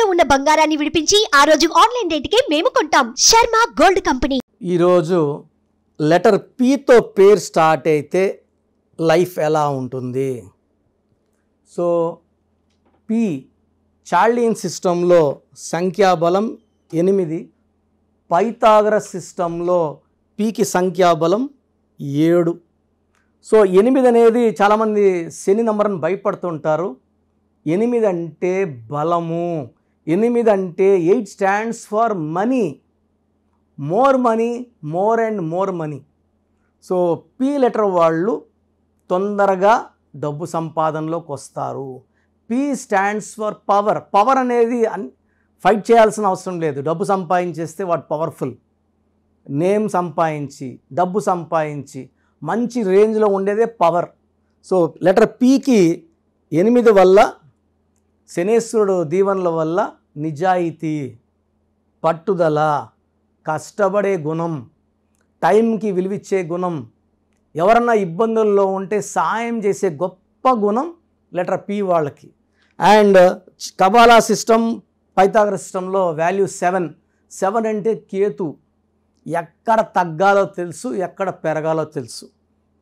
తాకట్టులో ఉన్న బంగారాన్ని విడిపించి ఆ రోజు ఆన్లైన్ రేటుకే మేము కొంటాం. Sharma gold company. ఈరోజు లెటర్ పీతో పేరు స్టార్ట్ అయితే లైఫ్ ఎలా ఉంటుంది? సో పి చార్లియన్ సిస్టంలో సంఖ్యాబలం 8, పైథాగరస్ సిస్టంలో పీకి సంఖ్యాబలం 7. సో 8 అనేది చాలామంది శని నంబర్ని భయపడుతుంటారు. 8 అంటే బలము. 8 అంటే 8 stands for money, more money, more and more money. So P letter వాళ్ళు తొందరగా డబ్బు సంపాదనలోకి వస్తారు. P stands for power. Power అనేది ఫైట్ చేయాల్సిన అవసరం లేదు. డబ్బు సంపాదించేస్తే వాడు పవర్ఫుల్. నేమ్ సంపాదించి డబ్బు సంపాదించి మంచి రేంజ్లో ఉండేదే పవర్. సో లెటర్ పీకి 8 వల్ల శనేశ్వరుడు దీవెనల వల్ల నిజాయితీ, పట్టుదల, కష్టపడే గుణం, టైంకి విలువిచ్చే గుణం, ఎవరన్నా ఇబ్బందుల్లో ఉంటే సాయం చేసే గొప్ప గుణం లెటర్ పి వాళ్ళకి. అండ్ కబాలా సిస్టమ్, పైథాగరస్ సిస్టంలో వాల్యూ 7. 7 అంటే కేతు. ఎక్కడ తగ్గాలో తెలుసు, ఎక్కడ పెరగాలో తెలుసు.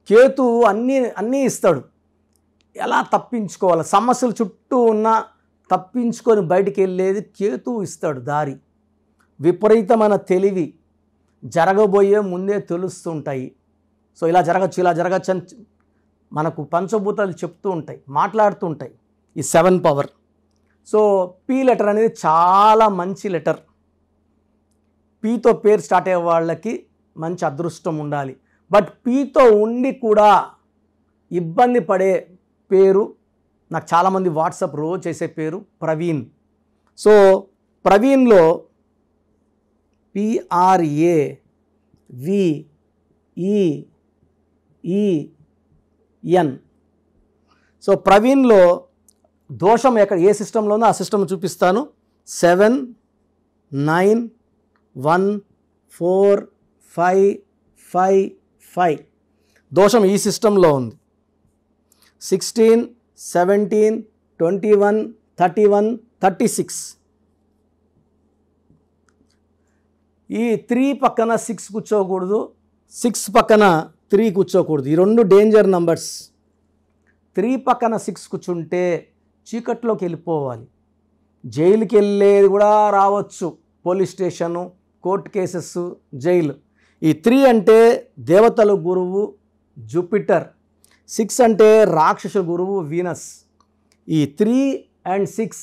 కేతు అన్నీ ఇస్తాడు. ఎలా తప్పించుకోవాలి, సమస్యలు చుట్టూ ఉన్న తప్పించుకొని బయటికి వెళ్ళేది కేతు ఇస్తాడు దారి. విపరీతమైన తెలివి, జరగబోయే ముందే తెలుస్తుంటాయి. సో ఇలా జరగచ్చు అని మనకు పంచభూతాలు చెప్తూ ఉంటాయి, మాట్లాడుతూ ఉంటాయి. ఈ 7 పవర్. సో పి లెటర్ అనేది చాలా మంచి లెటర్. పీతో పేరు స్టార్ట్ అయ్యే వాళ్ళకి మంచి అదృష్టం ఉండాలి. బట్ పీతో ఉండి కూడా ఇబ్బంది పడే పేరు నాకు చాలామంది వాట్సాప్ రోజు చేసే పేరు ప్రవీణ్. సో ప్రవీణ్లో PRAVEEN. సో ప్రవీణ్లో దోషం ఎక్కడ, ఏ సిస్టంలోనో ఆ సిస్టమ్ చూపిస్తాను. 7, 9, 1, 4, 5, 5, 5 దోషం ఈ సిస్టంలో ఉంది. 16, 17, 21, 31, 36. ఈ 3 పక్కన 6 కూర్చోకూడదు, 6 పక్కన 3 కూర్చోకూడదు. ఈ 2 డేంజర్ నంబర్స్. 3 పక్కన 6 కూర్చుంటే చీకట్లోకి వెళ్ళిపోవాలి. జైలుకి వెళ్ళేది కూడా రావచ్చు. Police station, court cases, jail. ఈ 3 అంటే దేవతల గురువు జూపిటర్. 6 అంటే రాక్షస గురువు వీనస్. ఈ 3 and 6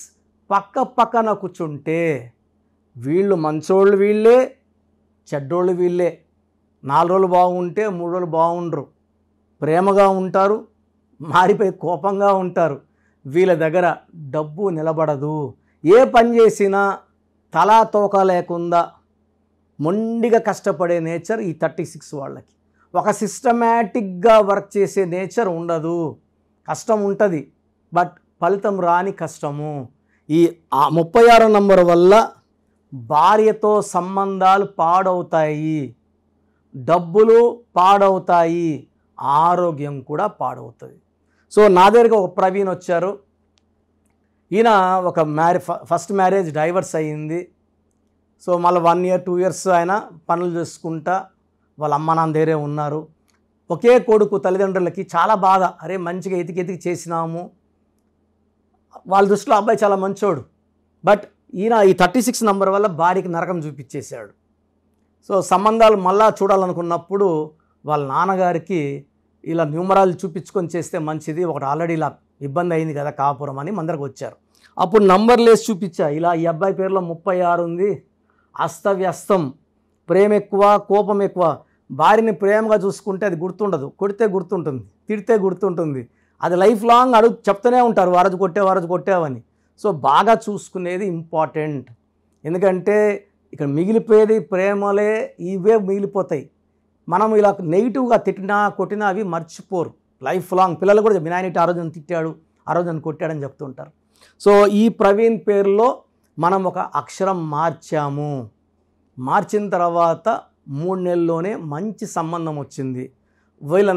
పక్క పక్కన కూర్చుంటే వీళ్ళు మంచోళ్ళు వీళ్ళే, చెడ్డోళ్ళు వీళ్ళే. 4 రోజులు బాగుంటే 3 రోజులు బాగుండరు. ప్రేమగా ఉంటారు, మారిపోయి కోపంగా ఉంటారు. వీళ్ళ దగ్గర డబ్బు నిలబడదు. ఏ పని చేసినా తలా తోక లేకుండా మొండిగా కష్టపడే నేచర్ ఈ 36 వాళ్ళకి. ఒక సిస్టమేటిక్గా వర్క్ చేసే నేచర్ ఉండదు. కష్టం ఉంటుంది, బట్ ఫలితం రాని కష్టము. ఈ 36 నంబర్ వల్ల భార్యతో సంబంధాలు పాడవుతాయి, డబ్బులు పాడవుతాయి, ఆరోగ్యం కూడా పాడవుతుంది. సో నా దగ్గరికి ఒక ప్రవీణ్ వచ్చారు. ఈయన ఒక ఫస్ట్ మ్యారేజ్ డైవర్స్ అయ్యింది. సో మళ్ళీ 1 year 2 years ఆయన పనులు చేసుకుంటా వాళ్ళ అమ్మ నాన్న దగ్గరే ఉన్నారు. ఒకే కొడుకు. తల్లిదండ్రులకి చాలా బాధ. అరే మంచిగా ఎతికి చేసినాము. వాళ్ళ దృష్టిలో అబ్బాయి చాలా మంచోడు. బట్ ఈయన ఈ 36 నంబర్ వల్ల భార్యకి నరకం చూపించేశాడు. సో సంబంధాలు మళ్ళా చూడాలనుకున్నప్పుడు వాళ్ళ నాన్నగారికి ఇలా న్యూమరాలు చూపించుకొని చేస్తే మంచిది, ఒకటి ఆల్రెడీ ఇలా ఇబ్బంది అయింది కదా కాపురం అని మందరికి వచ్చారు. అప్పుడు నంబర్ లేసి చూపించా. ఇలా ఈ అబ్బాయి పేరులో 36 ఉంది, అస్తవ్యస్తం, ప్రేమ ఎక్కువ, కోపం ఎక్కువ. భార్యని ప్రేమగా చూసుకుంటే అది గుర్తుండదు, కొడితే గుర్తుంటుంది, తిడితే గుర్తుంటుంది. అది లైఫ్ లాంగ్ చెప్తూనే ఉంటారు, వారజు కొట్టావని. సో బాగా చూసుకునేది ఇంపార్టెంట్. ఎందుకంటే ఇక్కడ మిగిలిపోయేది ప్రేమలే, ఇవే మిగిలిపోతాయి. మనం ఇలా నెగిటివ్గా కొట్టినా అవి మర్చిపోరు లైఫ్ లాంగ్. పిల్లలు కూడా మీ నాయన ఆ రోజు నన్ను తిట్టాడు, ఆ రోజు నన్ను కొట్టాడని చెప్తుంటారు. సో ఈ ప్రవీణ్ పేరులో మనం ఒక అక్షరం మార్చిన తర్వాత 3 నెలల్లోనే మంచి సంబంధం వచ్చింది. వీళ్ళ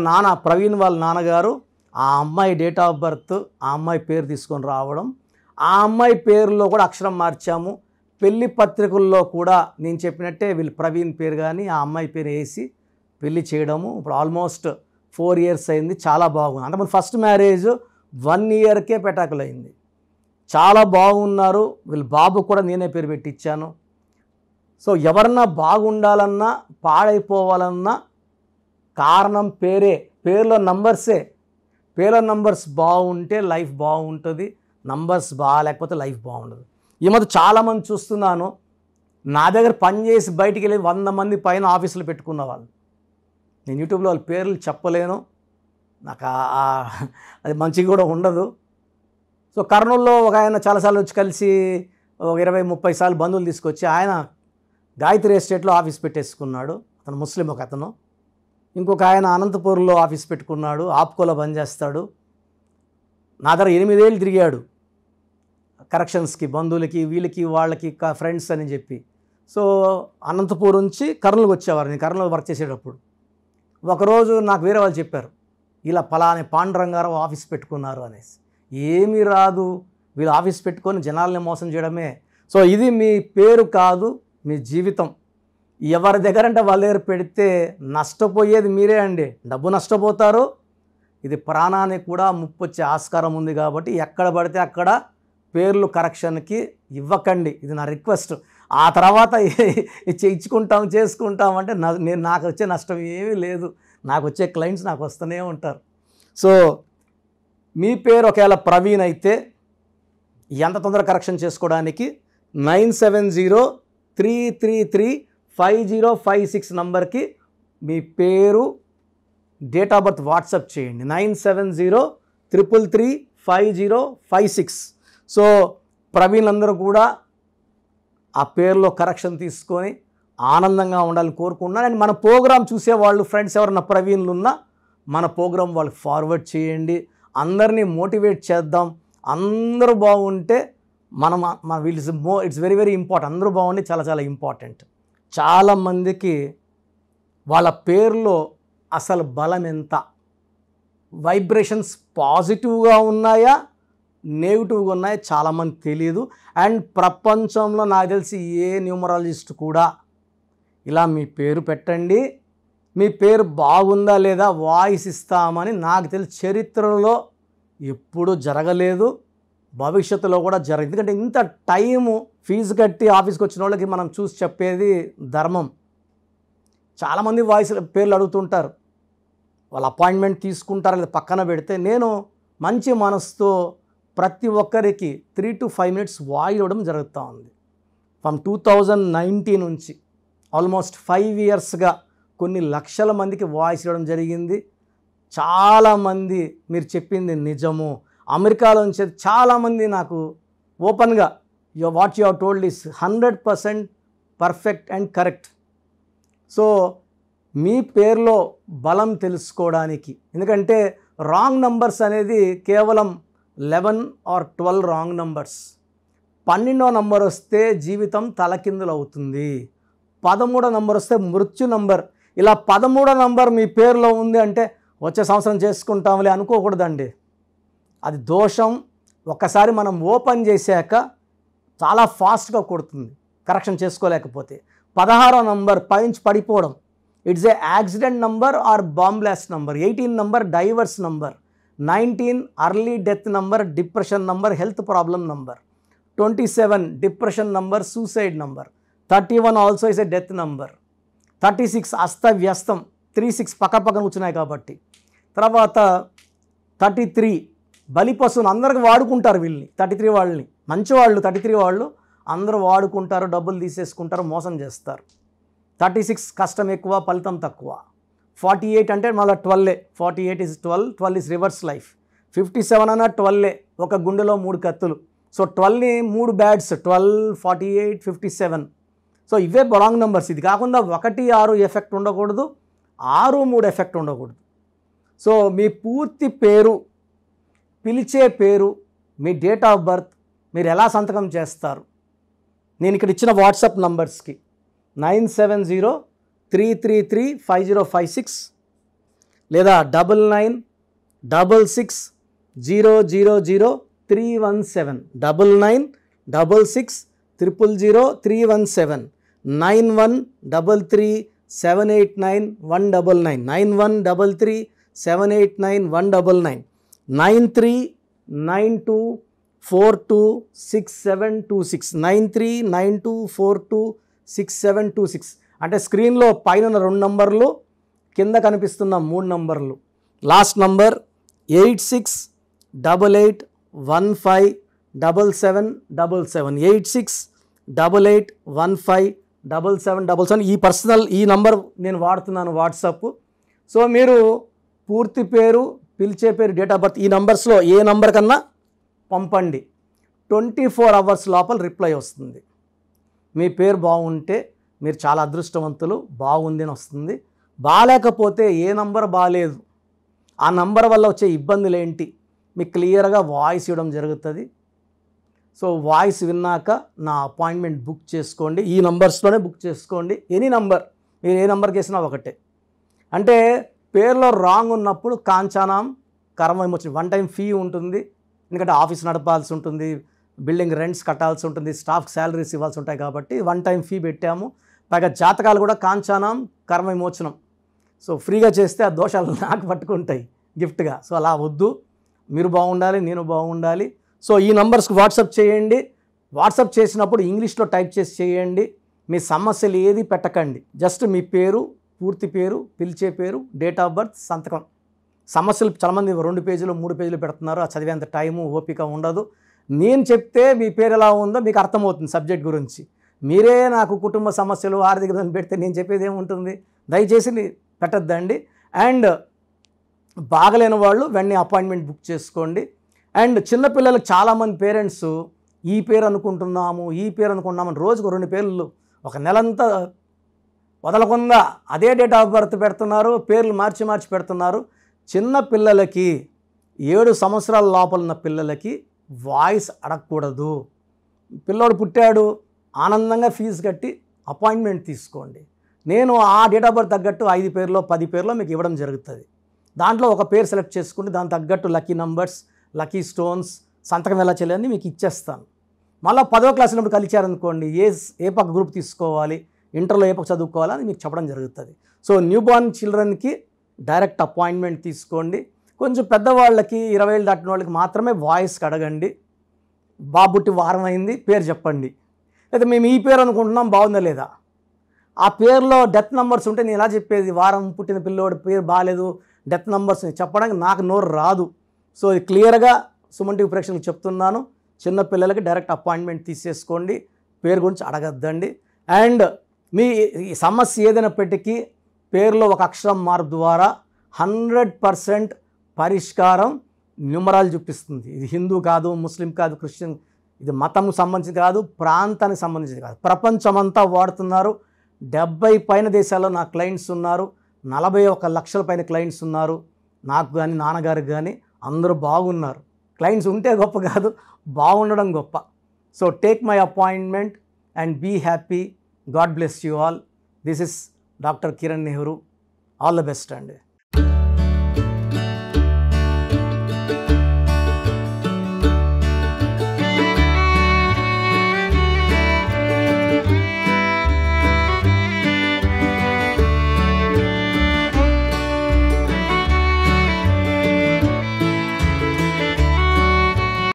ప్రవీణ్ వాళ్ళ నాన్నగారు ఆ అమ్మాయి డేట్ ఆఫ్ బర్త్, ఆ అమ్మాయి పేరు తీసుకొని రావడం, ఆ అమ్మాయి పేరులో కూడా అక్షరం మార్చాము. పెళ్లి పత్రికల్లో కూడా నేను చెప్పినట్టే వీళ్ళు ప్రవీణ్ పేరు కానీ ఆ అమ్మాయి పేరు వేసి పెళ్లి చేయడము. ఇప్పుడు ఆల్మోస్ట్ 4 years అయింది. చాలా బాగుంది. అంతకుముందు ఫస్ట్ మ్యారేజ్ 1 yearకే పెటాకులైంది. చాలా బాగున్నారు. వీళ్ళ బాబు కూడా నేనే పేరు పెట్టించాను. సో ఎవరన్నా బాగుండాలన్నా పాడైపోవాలన్నా కారణం పేరే, పేరులో నంబర్సే. పేరులో నంబర్స్ బాగుంటే లైఫ్ బాగుంటుంది, నంబర్స్ బాగాలేకపోతే లైఫ్ బాగుండదు. ఈ మధ్య చాలామంది చూస్తున్నాను, నా దగ్గర పనిచేసి బయటికి వెళ్ళి 100 మంది పైన ఆఫీసులు పెట్టుకున్న వాళ్ళు. నేను యూట్యూబ్లో వాళ్ళ పేర్లు చెప్పలేను, నాకు అది మంచిగా కూడా ఉండదు. సో కర్నూలులో ఒక ఆయన చాలాసార్లు వచ్చి కలిసి ఒక 20-30 సార్లు బంధువులు తీసుకొచ్చి ఆయన గాయత్రి ఎస్టేట్లో ఆఫీస్ పెట్టేసుకున్నాడు. అతను ముస్లిం ఒక అతను. ఇంకొక ఆయన అనంతపూర్లో ఆఫీస్ పెట్టుకున్నాడు, ఆప్కోలో పనిచేస్తాడు. నా దగ్గర 8 ఏళ్ళు తిరిగాడు కరెక్షన్స్కి, బంధువులకి, వీళ్ళకి వాళ్ళకి ఫ్రెండ్స్ అని చెప్పి. సో అనంతపూర్ నుంచి కర్నూలుకి వచ్చేవారు. నేను కర్నూలు వర్క్ చేసేటప్పుడు ఒకరోజు నాకు వేరే వాళ్ళు చెప్పారు, ఇలా పలాని పాండురంగారావు ఆఫీస్ పెట్టుకున్నారు అనేసి. ఏమీ రాదు, వీళ్ళు ఆఫీస్ పెట్టుకొని జనాల్ని మోసం చేయడమే. సో ఇది మీ పేరు కాదు, మీ జీవితం. ఎవరి దగ్గర అంటే వాళ్ళ దగ్గర పెడితే నష్టపోయేది మీరే అండి. డబ్బు నష్టపోతారు, ఇది ప్రాణానికి కూడా ముప్పు వచ్చే ఆస్కారం ఉంది. కాబట్టి ఎక్కడ పడితే అక్కడ పేర్లు కరెక్షన్కి ఇవ్వకండి, ఇది నా రిక్వెస్ట్. ఆ తర్వాత ఇచ్చుకుంటాం చేసుకుంటాం అంటే నాకు వచ్చే నష్టం ఏమీ లేదు. నాకు వచ్చే క్లయింట్స్ నాకు వస్తూనే ఉంటారు. సో మీ పేరు ఒకవేళ ప్రవీణ్ అయితే ఎంత తొందరగా కరెక్షన్ చేసుకోవడానికి 9703335056 నంబర్కి మీ పేరు, డేట్ ఆఫ్ బర్త్ వాట్సాప్ చేయండి. 9703335056. సో ప్రవీణ్ అందరూ కూడా ఆ పేరులో కరెక్షన్ తీసుకొని ఆనందంగా ఉండాలని కోరుకుంటున్నాను. అండ్ మన ప్రోగ్రామ్ చూసేవాళ్ళు ఫ్రెండ్స్ ఎవరన్నా ప్రవీణ్లు ఉన్నా మన ప్రోగ్రామ్ వాళ్ళకి ఫార్వర్డ్ చేయండి. అందరినీ మోటివేట్ చేద్దాం. అందరూ బాగుంటే మనం ఇట్స్ వెరీ వెరీ ఇంపార్టెంట్. అందరూ బాగుండి చాలా చాలా ఇంపార్టెంట్. చాలామందికి వాళ్ళ పేరులో అసలు బలం ఎంత, వైబ్రేషన్స్ పాజిటివ్గా ఉన్నాయా నెగిటివ్గా ఉన్నాయా చాలామంది తెలియదు. అండ్ ప్రపంచంలో నాకు తెలిసి ఏ న్యూమరాలజిస్ట్ కూడా ఇలా మీ పేరు పెట్టండి, మీ పేరు బాగుందా లేదా వాయిస్ ఇస్తామని నాకు తెలిసి చరిత్రలో ఎప్పుడూ జరగలేదు, భవిష్యత్తులో కూడా జరగదు. ఎందుకంటే ఇంత టైము ఫీజు కట్టి ఆఫీస్కి వచ్చిన వాళ్ళకి మనం చూసి చెప్పేది ధర్మం. చాలామంది వాయిస్ పేర్లు అడుగుతుంటారు, వాళ్ళ అపాయింట్మెంట్ తీసుకుంటారు లేదా పక్కన పెడితే. నేను మంచి మనసుతో ప్రతి ఒక్కరికి 3 to 5 minutes వాయిస్ ఇవ్వడం జరుగుతూ ఉంది. ఫ్రమ్ 2019 నుంచి ఆల్మోస్ట్ 5 yearsగా కొన్ని లక్షల మందికి వాయిస్ ఇవ్వడం జరిగింది. చాలామంది మీరు చెప్పింది నిజము. అమెరికాలో నుంచి చాలామంది నాకు ఓపెన్గా what you have told is 100% perfect and correct. So మీ పేరులో బలం తెలుసుకోవడానికి, ఎందుకంటే రాంగ్ నంబర్స్ అనేది కేవలం 11 or 12 రాంగ్ నంబర్స్. 12వ నంబర్ వస్తే జీవితం తలకిందులు అవుతుంది. 13వ నంబర్ వస్తే మృత్యు నంబర్. ఇలా 13వ నంబర్ మీ పేరులో ఉంది అంటే వచ్చే సంవత్సరం చేసుకుంటాంలే అనుకోకూడదండి, అది దోషం. ఒక్కసారి మనం ఓపెన్ చేశాక చాలా ఫాస్ట్గా కొడుతుంది కరెక్షన్ చేసుకోలేకపోతే. 16వ నంబర్ పైనుంచి పడిపోవడం, it's a accident number or bomb blast number. 18 number divorce number. 19 early death number, depression number, health problem number. 27 depression number, suicide number. 31 also is a death number. 36 అస్తవ్యస్తం, 36 పక్కన కూర్చున్నాయి కాబట్టి. తర్వాత 33 బలిపశువును. అందరికి వాడుకుంటారు వీళ్ళని, 33 వాళ్ళని. మంచివాళ్ళు 33 వాళ్ళు అందరూ వాడుకుంటారు, డబ్బులు తీసేసుకుంటారు, మోసం చేస్తారు. 36 కష్టం ఎక్కువ, ఫలితం తక్కువ. 48 అంటే మళ్ళీ 12. 48 is 12 is రివర్స్ లైఫ్. 57 అన్న 12, ఒక గుండెలో 3 కత్తులు. సో 12ని 3 బ్యాడ్స్, 12, 48, 57. సో ఇవే రాంగ్ నెంబర్స్. ఇది కాకుండా 1, 6 ఎఫెక్ట్ ఉండకూడదు, 6, 3 ఎఫెక్ట్ ఉండకూడదు. సో మీ పూర్తి పేరు, పిలిచే పేరు, మీ డేట్ ఆఫ్ బర్త్, మీరు ఎలా సంతకం చేస్తారు, నేను ఇక్కడ ఇచ్చిన వాట్సాప్ నంబర్స్కి 9703335056 లేదా 99660003 317 9966000317 9133789199 9133789199 9392426726 9392426726 అంటే స్క్రీన్లో పైన 2 నంబర్లు కింద కనిపిస్తున్న 3 నంబర్లు. Last number 8688157777 8688157777. ఈ పర్సనల్ ఈ నంబర్ నేను వాడుతున్నాను వాట్సాప్. సో మీరు పూర్తి పేరు, పిలిచే పేరు, డేట్ ఆఫ్ బర్త్ ఈ నంబర్స్లో ఏ నంబర్ కన్నా పంపండి. 24 అవర్స్ లోపల రిప్లై వస్తుంది. మీ పేరు బాగుంటే మీరు చాలా అదృష్టవంతులు, బాగుంది అని వస్తుంది. బాగాలేకపోతే ఏ నంబర్ బాగాలేదు, ఆ నంబర్ వల్ల వచ్చే ఇబ్బందులు ఏంటి మీకు క్లియర్గా వాయిస్ ఇవ్వడం జరుగుతుంది. సో వాయిస్ విన్నాక నా అపాయింట్మెంట్ బుక్ చేసుకోండి. ఈ నంబర్స్లోనే బుక్ చేసుకోండి. ఎనీ నంబర్, మీరు ఏ నంబర్కి వేసినా ఒకటే. అంటే పేరులో రాంగ్ ఉన్నప్పుడు కాంచానాం కర్మ విమోచన 1 టైం ఫీ ఉంటుంది. ఎందుకంటే ఆఫీస్ నడపాల్సి ఉంటుంది, బిల్డింగ్ రెంట్స్ కట్టాల్సి ఉంటుంది, స్టాఫ్కి శాలరీస్ ఇవ్వాల్సి ఉంటాయి కాబట్టి 1 టైం ఫీ పెట్టాము. పైగా జాతకాలు కూడా కాంచానాం కర్మ విమోచనం. సో ఫ్రీగా చేస్తే ఆ దోషాలు నాకు పట్టుకుంటాయి గిఫ్ట్గా. సో అలా వద్దు, మీరు బాగుండాలి, నేను బాగుండాలి. సో ఈ నంబర్స్కి వాట్సాప్ చేయండి. వాట్సాప్ చేసినప్పుడు ఇంగ్లీష్లో టైప్ చేసి చేయండి. మీ సమస్యలు ఏది పెట్టకండి. జస్ట్ మీ పేరు, పూర్తి పేరు, పిలిచే పేరు, డేట్ ఆఫ్ బర్త్, సంతకం. సమస్యలు చాలామంది 2 పేజీలు 3 పేజీలు పెడుతున్నారు. ఆ చదివేంత టైము ఓపిక ఉండదు. నేను చెప్తే మీ పేరు ఎలా ఉందో మీకు అర్థమవుతుంది సబ్జెక్ట్ గురించి. మీరే నాకు కుటుంబ సమస్యలు, ఆర్థిక ఇబ్బంది పెడితే నేను చెప్పేది ఏముంటుంది? దయచేసి పెట్టద్దండి. అండ్ బాగలేని వాళ్ళు వెంటనే అపాయింట్మెంట్ బుక్ చేసుకోండి. అండ్ చిన్నపిల్లలకు చాలామంది పేరెంట్స్ ఈ పేరు అనుకుంటున్నాము, ఈ పేరు అనుకుంటున్నామని రోజుకు 2 పేర్లు ఒక నెలంతా వదలకుండా అదే డేట్ ఆఫ్ బర్త్ పెడుతున్నారు, పేర్లు మార్చి మార్చి పెడుతున్నారు. చిన్న పిల్లలకి 7 సంవత్సరాల లోపల ఉన్న పిల్లలకి వాయిస్ అడగకూడదు. పిల్లోడు పుట్టాడు, ఆనందంగా ఫీజు కట్టి అపాయింట్మెంట్ తీసుకోండి. నేను ఆ డేట్ ఆఫ్ బర్త్ తగ్గట్టు 5 పేర్లో 10 పేర్లో మీకు ఇవ్వడం జరుగుతుంది. దాంట్లో ఒక పేరు సెలెక్ట్ చేసుకుంటే దాని తగ్గట్టు లక్కీ నంబర్స్, లక్కీ స్టోన్స్, సంతకం ఎలా చేయాలని మీకు ఇచ్చేస్తాను. మళ్ళీ 10వ క్లాస్ ఉన్నప్పుడు కలిచారనుకోండి, ఏ పక్క గ్రూప్ తీసుకోవాలి, ఇంటర్లో ఏ పక్క చదువుకోవాలి అని మీకు చెప్పడం జరుగుతుంది. సో న్యూ బార్న్ చిల్డ్రన్కి డైరెక్ట్ అపాయింట్మెంట్ తీసుకోండి. కొంచెం పెద్దవాళ్ళకి 20 ఏళ్ళు దాటిన వాళ్ళకి మాత్రమే వాయిస్కి అడగండి. బాబుట్టి వారం అయింది, పేరు చెప్పండి. లేదా మేము ఈ పేరు అనుకుంటున్నాం, బాగుందా లేదా? ఆ పేరులో డెత్ నెంబర్స్ ఉంటే నేను ఎలా చెప్పేది? వారం పుట్టిన పిల్లోడి పేరు బాగాలేదు, డెత్ నెంబర్స్ చెప్పడానికి నాకు నోరు రాదు. సో ఇది క్లియర్గా సుమన్ టీవీ ప్రేక్షకులకు చెప్తున్నాను. చిన్న పిల్లలకి డైరెక్ట్ అపాయింట్మెంట్ తీసేసుకోండి, పేరు గురించి అడగద్దండి. అండ్ మీ సమస్య ఏదైనప్పటికీ పేరులో ఒక అక్షరం మార్పు ద్వారా 100% పరిష్కారం న్యూమరాలజీ చూపిస్తుంది. ఇది హిందూ కాదు, ముస్లిం కాదు, క్రిస్టియన్, ఇది మతం సంబంధించి కాదు, ప్రాంతానికి సంబంధించి కాదు, ప్రపంచమంతా వాడుతున్నారు. 70 పైన దేశాల్లో నా క్లయింట్స్ ఉన్నారు, 41 లక్షల పైన క్లయింట్స్ ఉన్నారు. నాకు కానీ నాన్నగారికి కానీ అందరూ బాగున్నారు. క్లయింట్స్ ఉంటే గొప్ప కాదు, బాగుండడం గొప్ప. So take my appointment and be happy. God bless you all. This is doctor Kiran Nehru. All the best అండి.